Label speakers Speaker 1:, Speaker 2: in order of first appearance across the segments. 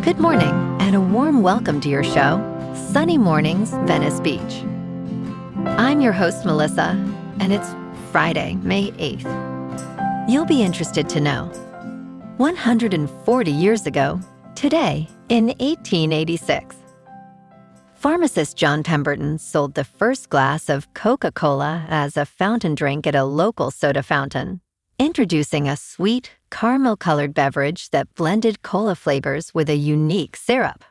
Speaker 1: Good morning, and a warm welcome to your show, Sunny Mornings, Venice Beach. I'm your host, Melissa, and it's Friday, May 8th. You'll be interested to know, 140 years ago, today, in 1886, pharmacist John Pemberton sold the first glass of Coca-Cola as a fountain drink at a local soda fountain, introducing a sweet, caramel-colored beverage that blended cola flavors with a unique syrup.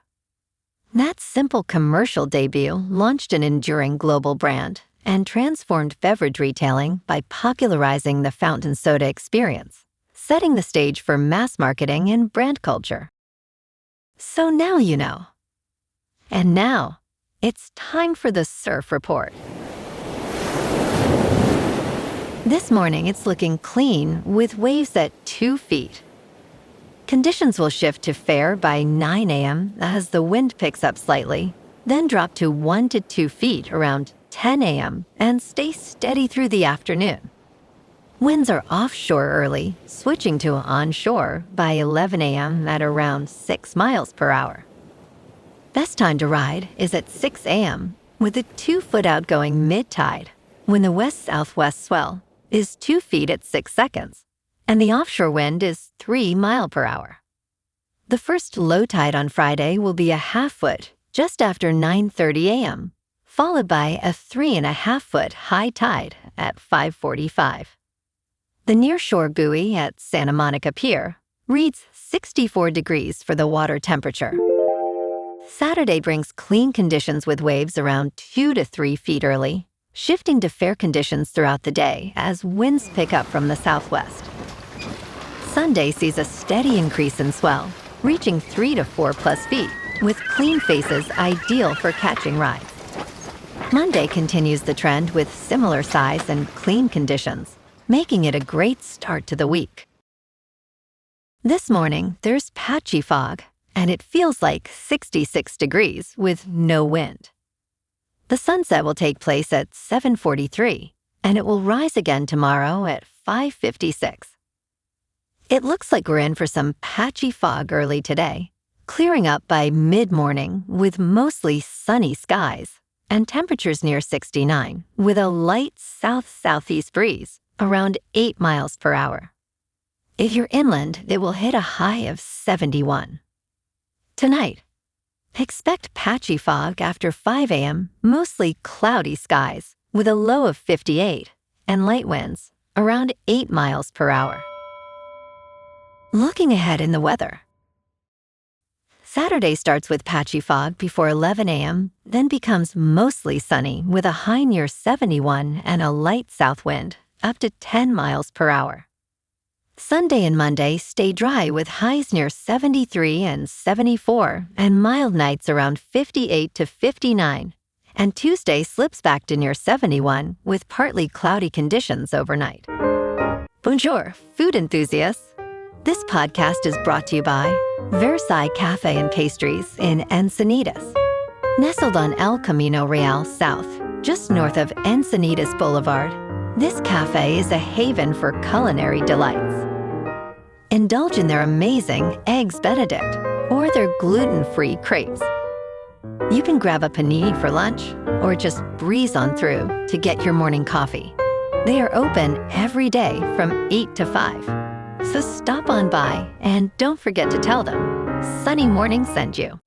Speaker 1: That simple commercial debut launched an enduring global brand and transformed beverage retailing by popularizing the fountain soda experience, setting the stage for mass marketing and brand culture. So now you know. And now, it's time for the Surf Report. This morning, it's looking clean with waves at 2 feet. Conditions will shift to fair by 9 a.m. as the wind picks up slightly, then drop to 1 to 2 feet around 10 a.m. and stay steady through the afternoon. Winds are offshore early, switching to onshore by 11 a.m. at around 6 miles per hour. Best time to ride is at 6 a.m. with a 2-foot outgoing mid-tide when the west-southwest swell is 2 feet at 6 seconds, and the offshore wind is 3 miles per hour. The first low tide on Friday will be a 1/2 foot just after 9:30 a.m., followed by a 3.5 foot high tide at 5:45. The nearshore buoy at Santa Monica Pier reads 64 degrees for the water temperature. Saturday brings clean conditions with waves around 2 to 3 feet early, shifting to fair conditions throughout the day as winds pick up from the southwest. Sunday sees a steady increase in swell, reaching 3 to 4 plus feet, with clean faces ideal for catching rides. Monday continues the trend with similar size and clean conditions, making it a great start to the week. This morning, there's patchy fog, and it feels like 66 degrees with no wind. The sunset will take place at 7:43, and it will rise again tomorrow at 5:56. It looks like we're in for some patchy fog early today, clearing up by mid-morning with mostly sunny skies and temperatures near 69 with a light south-southeast breeze around 8 miles per hour. If you're inland, it will hit a high of 71. Tonight, expect patchy fog after 5 a.m., mostly cloudy skies, with a low of 58 and light winds around 8 miles per hour. Looking ahead in the weather. Saturday starts with patchy fog before 11 a.m., then becomes mostly sunny with a high near 71 and a light south wind up to 10 miles per hour. Sunday and Monday stay dry with highs near 73 and 74 and mild nights around 58 to 59. And Tuesday slips back to near 71 with partly cloudy conditions overnight. Bonjour, food enthusiasts. This podcast is brought to you by Versailles Cafe and Pastries in Encinitas. Nestled on El Camino Real South, just north of Encinitas Boulevard, this cafe is a haven for culinary delights. Indulge in their amazing Eggs Benedict or their gluten-free crepes. You can grab a panini for lunch or just breeze on through to get your morning coffee. They are open every day from 8 to 5. So stop on by and don't forget to tell them Sunny Morning sent you.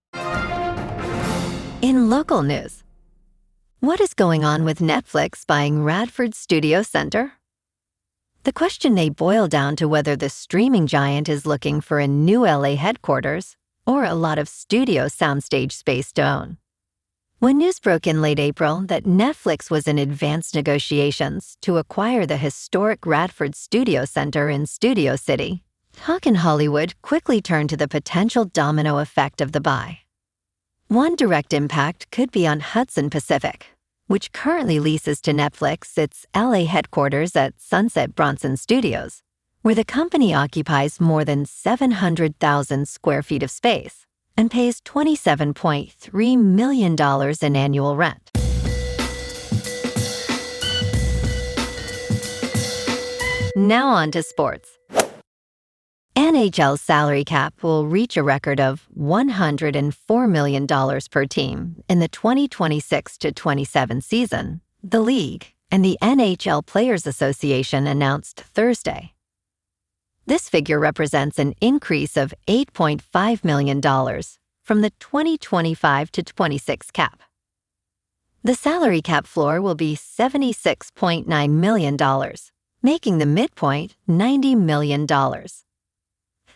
Speaker 1: In local news, what is going on with Netflix buying Radford Studio Center? The question may boil down to whether the streaming giant is looking for a new LA headquarters or a lot of studio soundstage space to own. When news broke in late April that Netflix was in advanced negotiations to acquire the historic Radford Studio Center in Studio City, talk in Hollywood quickly turned to the potential domino effect of the buy. One direct impact could be on Hudson Pacific, which currently leases to Netflix its LA headquarters at Sunset Bronson Studios, where the company occupies more than 700,000 square feet of space and pays $27.3 million in annual rent. Now on to sports. NHL's salary cap will reach a record of $104 million per team in the 2026-27 season, the league and the NHL Players Association announced Thursday. This figure represents an increase of $8.5 million from the 2025-26 cap. The salary cap floor will be $76.9 million, making the midpoint $90 million.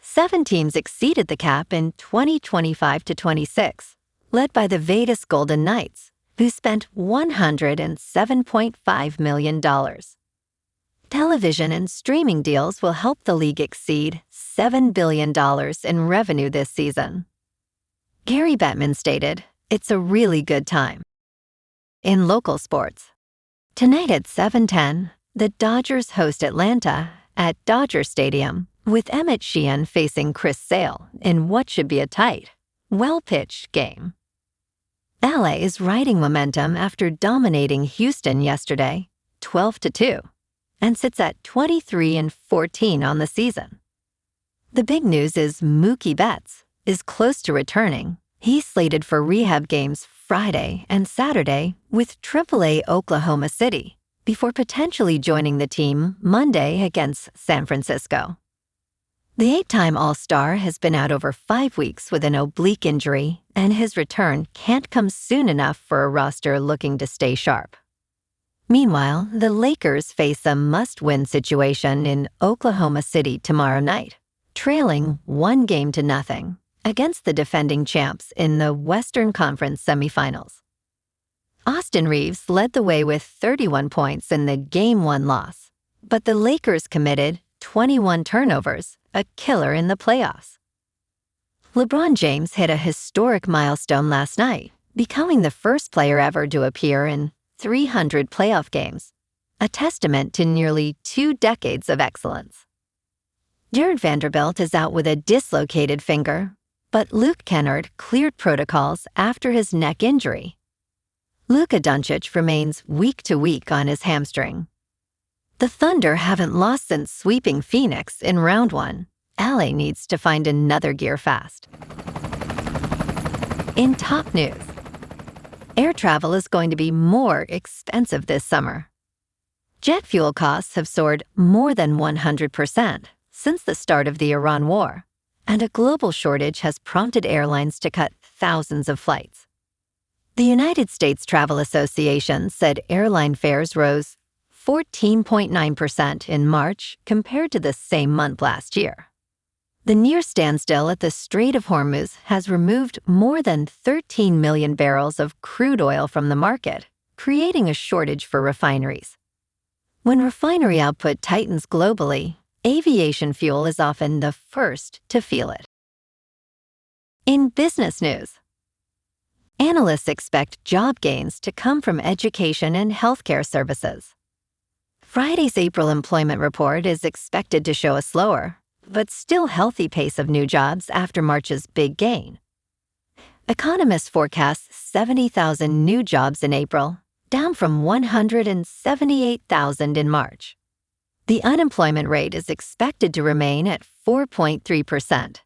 Speaker 1: 7 teams exceeded the cap in 2025-26, led by the Vegas Golden Knights, who spent $107.5 million. Television and streaming deals will help the league exceed $7 billion in revenue this season. Gary Bettman stated, "It's a really good time." In local sports, tonight at 7:10, the Dodgers host Atlanta at Dodger Stadium, with Emmett Sheehan facing Chris Sale in what should be a tight, well-pitched game. LA is riding momentum after dominating Houston yesterday, 12-2, and sits at 23-14 on the season. The big news is Mookie Betts is close to returning. He's slated for rehab games Friday and Saturday with AAA Oklahoma City, before potentially joining the team Monday against San Francisco. The 8-time All-Star has been out over 5 weeks with an oblique injury, and his return can't come soon enough for a roster looking to stay sharp. Meanwhile, the Lakers face a must-win situation in Oklahoma City tomorrow night, trailing 1-0 against the defending champs in the Western Conference semifinals. Austin Reeves led the way with 31 points in the Game 1 loss, but the Lakers committed 21 turnovers, a killer in the playoffs. LeBron James hit a historic milestone last night, becoming the first player ever to appear in 300 playoff games, a testament to nearly 2 decades of excellence. Jared Vanderbilt is out with a dislocated finger, but Luke Kennard cleared protocols after his neck injury. Luka Doncic remains week to week on his hamstring. The Thunder haven't lost since sweeping Phoenix in round 1. LA needs to find another gear fast. In top news, air travel is going to be more expensive this summer. Jet fuel costs have soared more than 100% since the start of the Iran war, and a global shortage has prompted airlines to cut thousands of flights. The United States Travel Association said airline fares rose 14.9% in March compared to the same month last year. The near standstill at the Strait of Hormuz has removed more than 13 million barrels of crude oil from the market, creating a shortage for refineries. When refinery output tightens globally, aviation fuel is often the first to feel it. In business news, analysts expect job gains to come from education and healthcare services. Friday's April employment report is expected to show a slower, but still healthy pace of new jobs after March's big gain. Economists forecast 70,000 new jobs in April, down from 178,000 in March. The unemployment rate is expected to remain at 4.3%.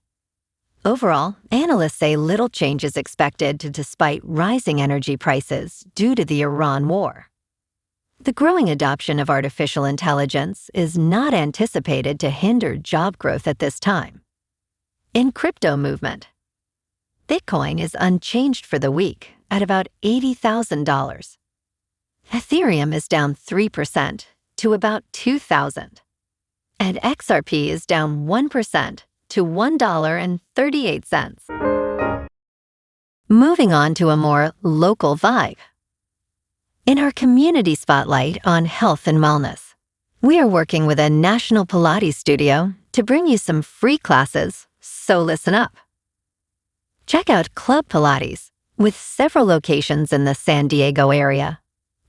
Speaker 1: Overall, analysts say little change is expected despite rising energy prices due to the Iran war. The growing adoption of artificial intelligence is not anticipated to hinder job growth at this time. In crypto movement, Bitcoin is unchanged for the week at about $80,000. Ethereum is down 3% to about $2,000, and XRP is down 1% to $1.38. Moving on to a more local vibe. In our community spotlight on health and wellness, we are working with a national Pilates studio to bring you some free classes, so listen up. Check out Club Pilates, with several locations in the San Diego area.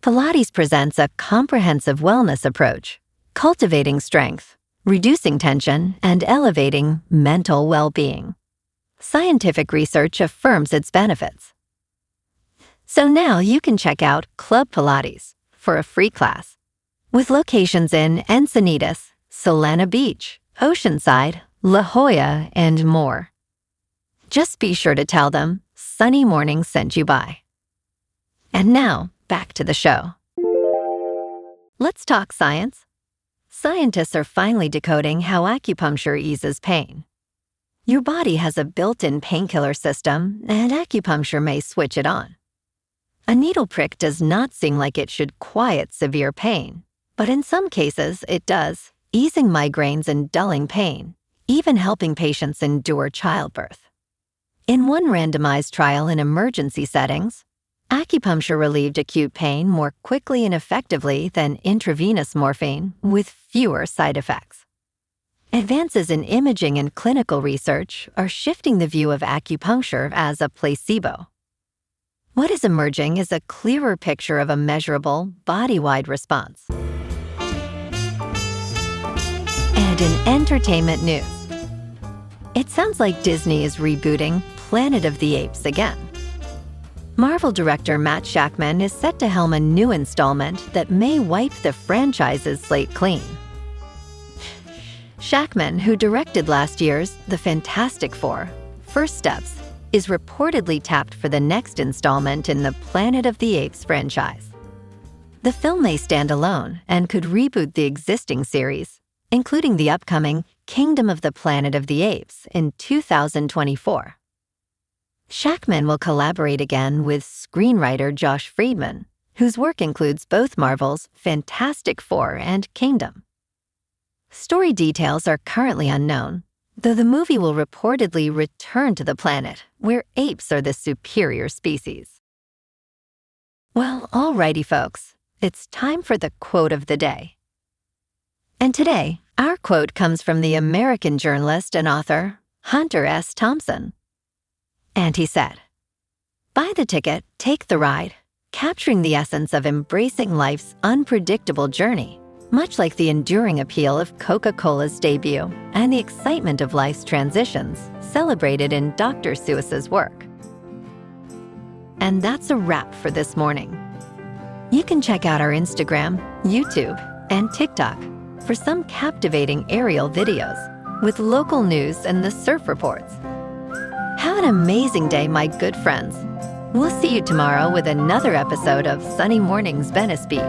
Speaker 1: Pilates presents a comprehensive wellness approach, cultivating strength, reducing tension, and elevating mental well-being. Scientific research affirms its benefits. So now you can check out Club Pilates for a free class, with locations in Encinitas, Solana Beach, Oceanside, La Jolla, and more. Just be sure to tell them Sunny Morning sent you by. And now, back to the show. Let's talk science. Scientists are finally decoding how acupuncture eases pain. Your body has a built-in painkiller system, and acupuncture may switch it on. A needle prick does not seem like it should quiet severe pain, but in some cases it does, easing migraines and dulling pain, even helping patients endure childbirth. In one randomized trial in emergency settings, acupuncture relieved acute pain more quickly and effectively than intravenous morphine, with fewer side effects. Advances in imaging and clinical research are shifting the view of acupuncture as a placebo. What is emerging is a clearer picture of a measurable, body-wide response. And in entertainment news, it sounds like Disney is rebooting Planet of the Apes again. Marvel director Matt Shakman is set to helm a new installment that may wipe the franchise's slate clean. Shakman, who directed last year's The Fantastic Four: First Steps, is reportedly tapped for the next installment in the Planet of the Apes franchise. The film may stand alone and could reboot the existing series, including the upcoming Kingdom of the Planet of the Apes in 2024. Shakman will collaborate again with screenwriter Josh Friedman, whose work includes both Marvel's Fantastic Four and Kingdom. Story details are currently unknown, though the movie will reportedly return to the planet where apes are the superior species. Well, alrighty folks, it's time for the quote of the day. And today, our quote comes from the American journalist and author Hunter S. Thompson. And he said, "Buy the ticket, take the ride, capturing the essence of embracing life's unpredictable journey, much like the enduring appeal of Coca-Cola's debut and the excitement of life's transitions celebrated in Dr. Seuss's work." And that's a wrap for this morning. You can check out our Instagram, YouTube, and TikTok for some captivating aerial videos with local news and the surf reports. Have an amazing day, my good friends. We'll see you tomorrow with another episode of Sunny Mornings Venice Beach.